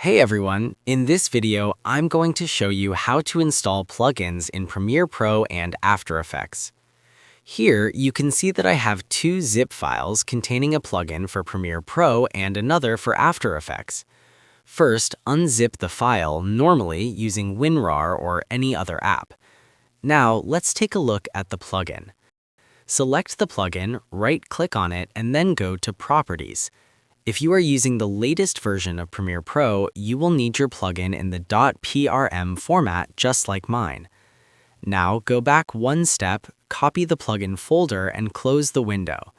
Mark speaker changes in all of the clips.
Speaker 1: Hey everyone, in this video, I'm going to show you how to install plugins in Premiere Pro and After Effects. Here, you can see that I have two zip files containing a plugin for Premiere Pro and another for After Effects. First, unzip the file normally using WinRAR or any other app. Now, let's take a look at the plugin. Select the plugin, right-click on it, and then go to Properties. If you are using the latest version of Premiere Pro, you will need your plugin in the .prm format just like mine. Now go back one step, copy the plugin folder, and close the window.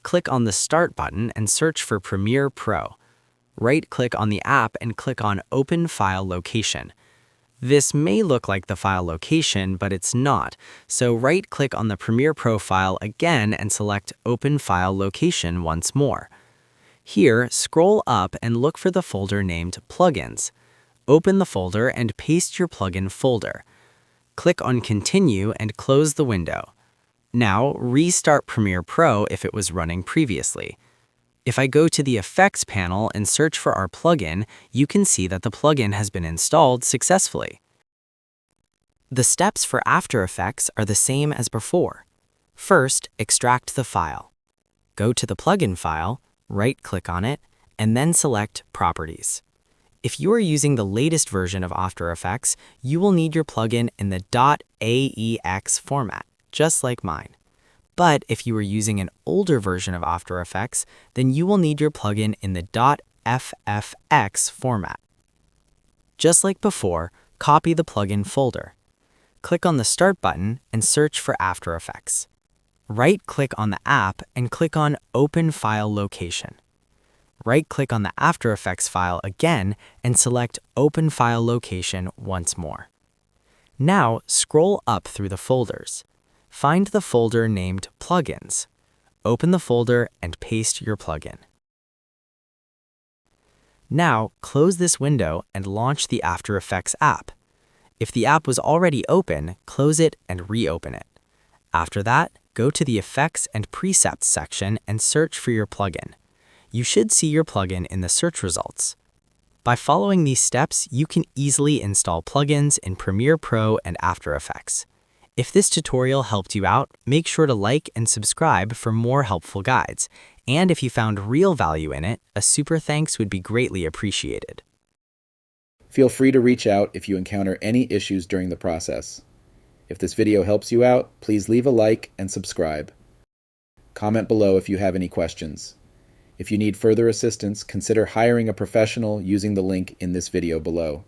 Speaker 1: Click on the Start button and search for Premiere Pro. Right-click on the app and click on Open File Location. This may look like the file location, but it's not, so right-click on the Premiere Pro file again and select Open File Location once more. Here, scroll up and look for the folder named Plugins. Open the folder and paste your plugin folder. Click on Continue and close the window. Now, restart Premiere Pro if it was running previously. If I go to the Effects panel and search for our plugin, you can see that the plugin has been installed successfully. The steps for After Effects are the same as before. First, extract the file. Go to the plugin file, right-click on it, and then select Properties. If you are using the latest version of After Effects, you will need your plugin in the .aex format, just like mine. But if you are using an older version of After Effects, then you will need your plugin in the .ffx format. Just like before, copy the plugin folder. Click on the Start button and search for After Effects. Right-click on the app and click on Open File Location. Right-click on the After Effects file again and select Open File Location once more. Now, scroll up through the folders. Find the folder named Plugins. Open the folder and paste your plugin. Now, close this window and launch the After Effects app. If the app was already open, close it and reopen it. After that, go to the Effects and Presets section and search for your plugin. You should see your plugin in the search results. By following these steps, you can easily install plugins in Premiere Pro and After Effects. If this tutorial helped you out, make sure to like and subscribe for more helpful guides. And if you found real value in it, a super thanks would be greatly appreciated.
Speaker 2: Feel free to reach out if you encounter any issues during the process. If this video helps you out, please leave a like and subscribe. Comment below if you have any questions. If you need further assistance, consider hiring a professional using the link in this video below.